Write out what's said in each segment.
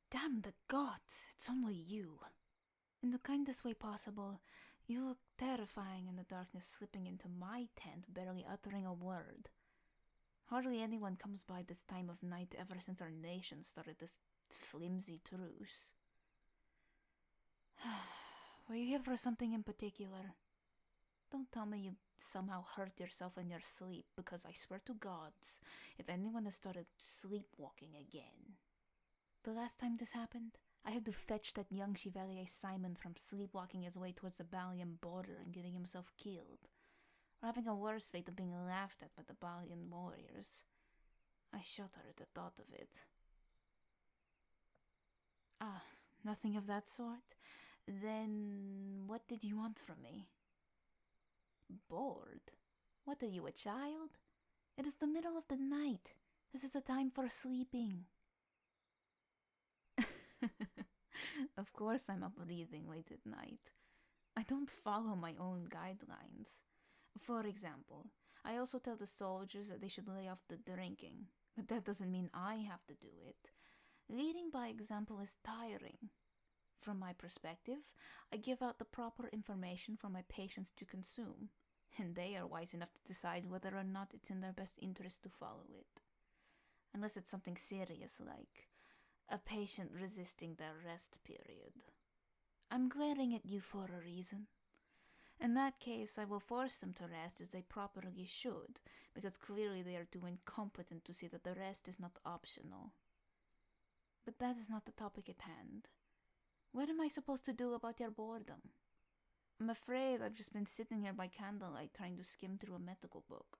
Damn the gods, it's only you. In the kindest way possible, you look terrifying in the darkness, slipping into my tent, barely uttering a word. Hardly anyone comes by this time of night ever since our nation started this flimsy truce. Were you here for something in particular? Don't tell me you somehow hurt yourself in your sleep, because I swear to gods, if anyone has started sleepwalking again. The last time this happened, I had to fetch that young Chevalier Simon from sleepwalking his way towards the Balian border and getting himself killed, or having a worse fate of being laughed at by the Balian warriors. I shudder at the thought of it. Ah, nothing of that sort? Then what did you want from me? Bored? What are you, a child? It is the middle of the night. This is a time for sleeping. Of course I'm up reading late at night. I don't follow my own guidelines. For example, I also tell the soldiers that they should lay off the drinking, but that doesn't mean I have to do it. Leading by example is tiring. From my perspective, I give out the proper information for my patients to consume, and they are wise enough to decide whether or not it's in their best interest to follow it. Unless it's something serious like a patient resisting their rest period. I'm glaring at you for a reason. In that case, I will force them to rest as they properly should, because clearly they are too incompetent to see that the rest is not optional. But that is not the topic at hand. What am I supposed to do about your boredom? I'm afraid I've just been sitting here by candlelight trying to skim through a medical book.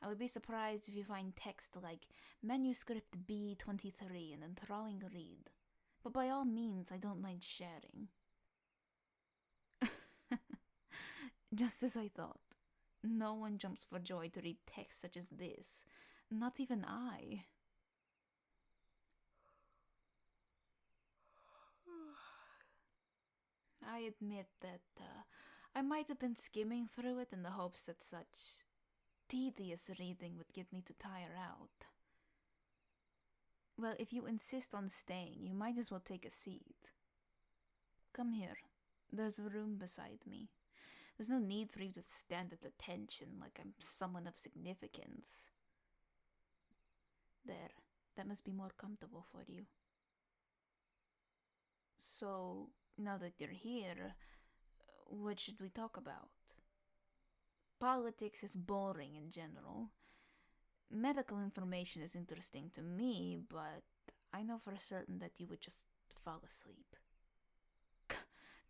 I would be surprised if you find text like Manuscript B23 an enthralling read. But by all means, I don't mind sharing. Just as I thought. No one jumps for joy to read text such as this. Not even I. I admit that I might have been skimming through it in the hopes that such tedious reading would get me to tire out. Well, if you insist on staying, you might as well take a seat. Come here. There's a room beside me. There's no need for you to stand at attention like I'm someone of significance. There, that must be more comfortable for you. So, now that you're here, what should we talk about? Politics is boring in general. Medical information is interesting to me, but I know for certain that you would just fall asleep.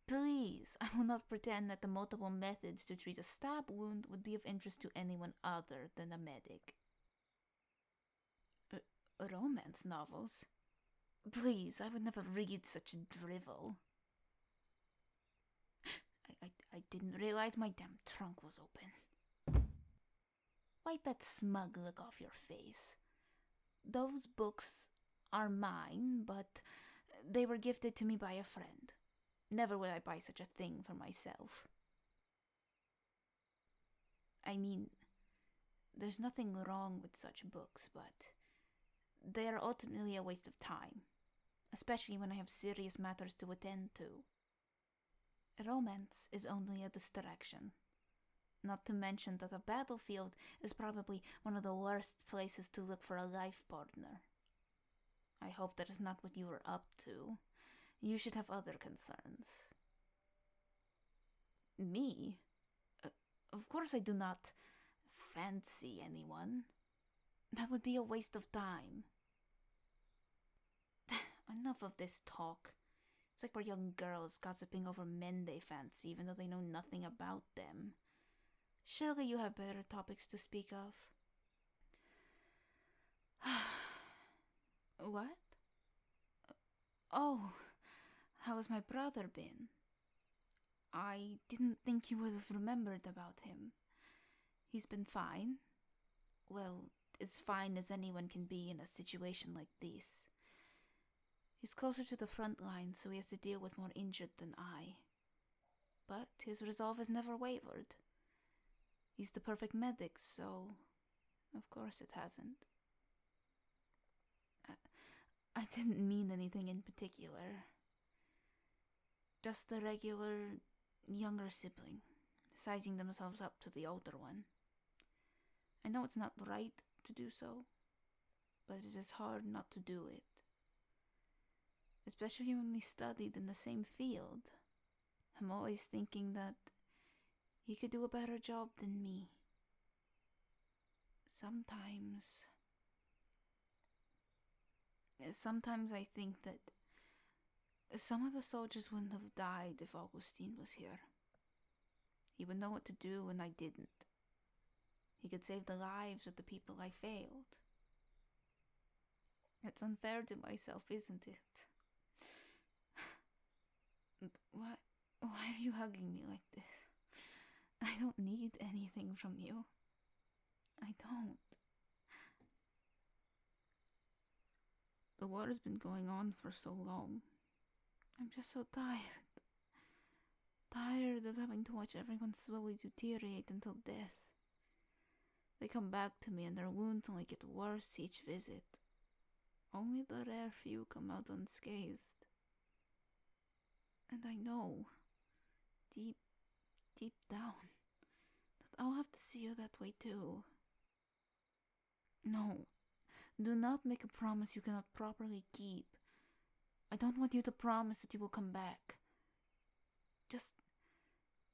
Please, I will not pretend that the multiple methods to treat a stab wound would be of interest to anyone other than a medic. Romance novels? Please, I would never read such drivel. I didn't realize my damn trunk was open. Wipe that smug look off your face. Those books are mine, but they were gifted to me by a friend. Never would I buy such a thing for myself. I mean, there's nothing wrong with such books, but they are ultimately a waste of time, especially when I have serious matters to attend to. Romance is only a distraction. Not to mention that a battlefield is probably one of the worst places to look for a life partner. I hope that is not what you are up to. You should have other concerns. Me? Of course I do not fancy anyone. That would be a waste of time. Enough of this talk. It's like we're young girls gossiping over men they fancy even though they know nothing about them. Surely you have better topics to speak of. What? Oh, how has my brother been? I didn't think you would have remembered about him. He's been fine. Well, as fine as anyone can be in a situation like this. He's closer to the front line, so he has to deal with more injured than I. But his resolve has never wavered. He's the perfect medic, so of course it hasn't. I didn't mean anything in particular. Just the regular younger sibling, sizing themselves up to the older one. I know it's not right to do so, but it is hard not to do it. Especially when we studied in the same field. I'm always thinking that he could do a better job than me. Sometimes I think that some of the soldiers wouldn't have died if Augustine was here. He would know what to do when I didn't. He could save the lives of the people I failed. It's unfair to myself, isn't it? Why are you hugging me like this? I don't need anything from you. I don't. The war has been going on for so long. I'm just so tired. Tired of having to watch everyone slowly deteriorate until death. They come back to me and their wounds only get worse each visit. Only the rare few come out unscathed. And I know, deep down, that I'll have to see you that way too. No, do not make a promise you cannot properly keep. I don't want you to promise that you will come back. Just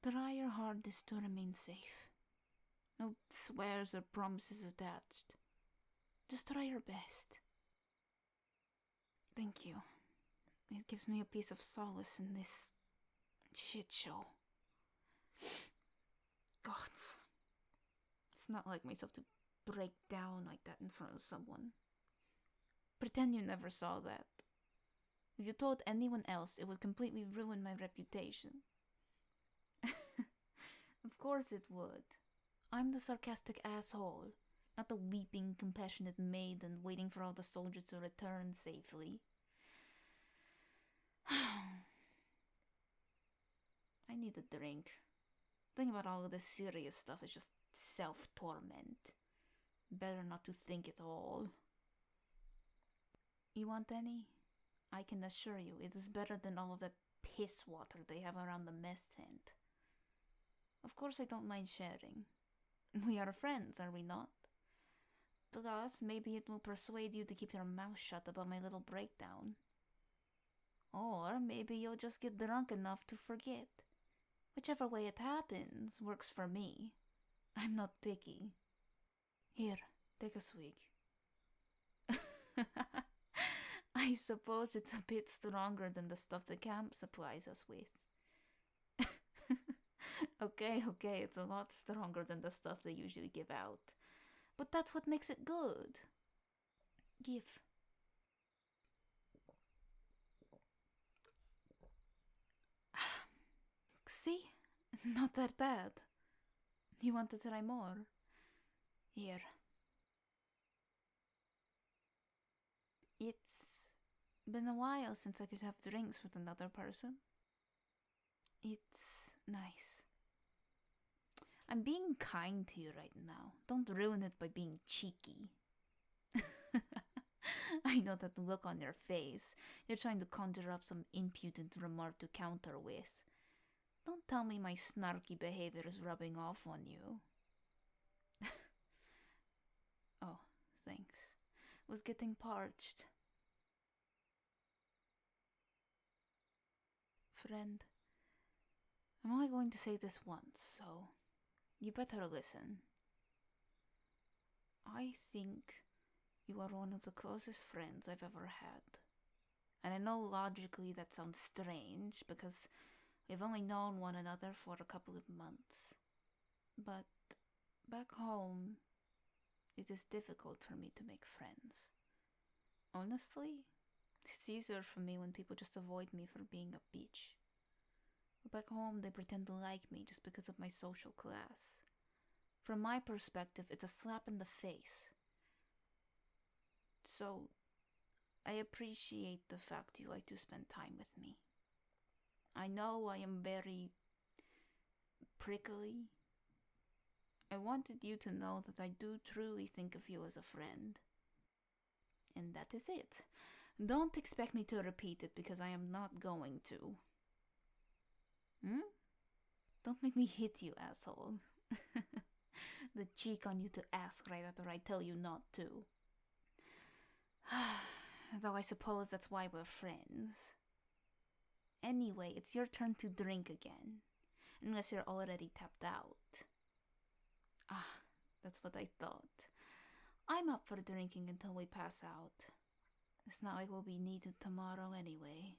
try your hardest to remain safe. No swears or promises attached. Just try your best. Thank you. It gives me a piece of solace in this shit show. God. It's not like myself to break down like that in front of someone. Pretend you never saw that. If you told anyone else, it would completely ruin my reputation. Of course it would. I'm the sarcastic asshole, not the weeping, compassionate maiden waiting for all the soldiers to return safely. I need a drink. Thinking about all of this serious stuff is just self-torment. Better not to think at all. You want any? I can assure you it is better than all of that piss water they have around the mess tent. Of course I don't mind sharing. We are friends, are we not? Plus, maybe it will persuade you to keep your mouth shut about my little breakdown. Or maybe you'll just get drunk enough to forget. Whichever way it happens works for me. I'm not picky. Here, take a swig. I suppose it's a bit stronger than the stuff the camp supplies us with. Okay, it's a lot stronger than the stuff they usually give out. But that's what makes it good. Give. See? Not that bad. You want to try more? Here. It's been a while since I could have drinks with another person. It's nice. I'm being kind to you right now. Don't ruin it by being cheeky. I know that look on your face. You're trying to conjure up some impudent remark to counter with. Don't tell me my snarky behavior is rubbing off on you. Oh, thanks. Was getting parched. Friend, I'm only going to say this once, so you better listen. I think you are one of the closest friends I've ever had. And I know logically that sounds strange because we've only known one another for a couple of months. But back home, it is difficult for me to make friends. Honestly, it's easier for me when people just avoid me for being a bitch. Back home, they pretend to like me just because of my social class. From my perspective, it's a slap in the face. So, I appreciate the fact you like to spend time with me. I know I am very prickly. I wanted you to know that I do truly think of you as a friend. And that is it. Don't expect me to repeat it because I am not going to. Hmm? Don't make me hit you, asshole. The cheek on you to ask right after I tell you not to. Though I suppose that's why we're friends. Anyway, it's your turn to drink again. Unless you're already tapped out. Ah, that's what I thought. I'm up for drinking until we pass out. It's not like we'll be needed tomorrow anyway.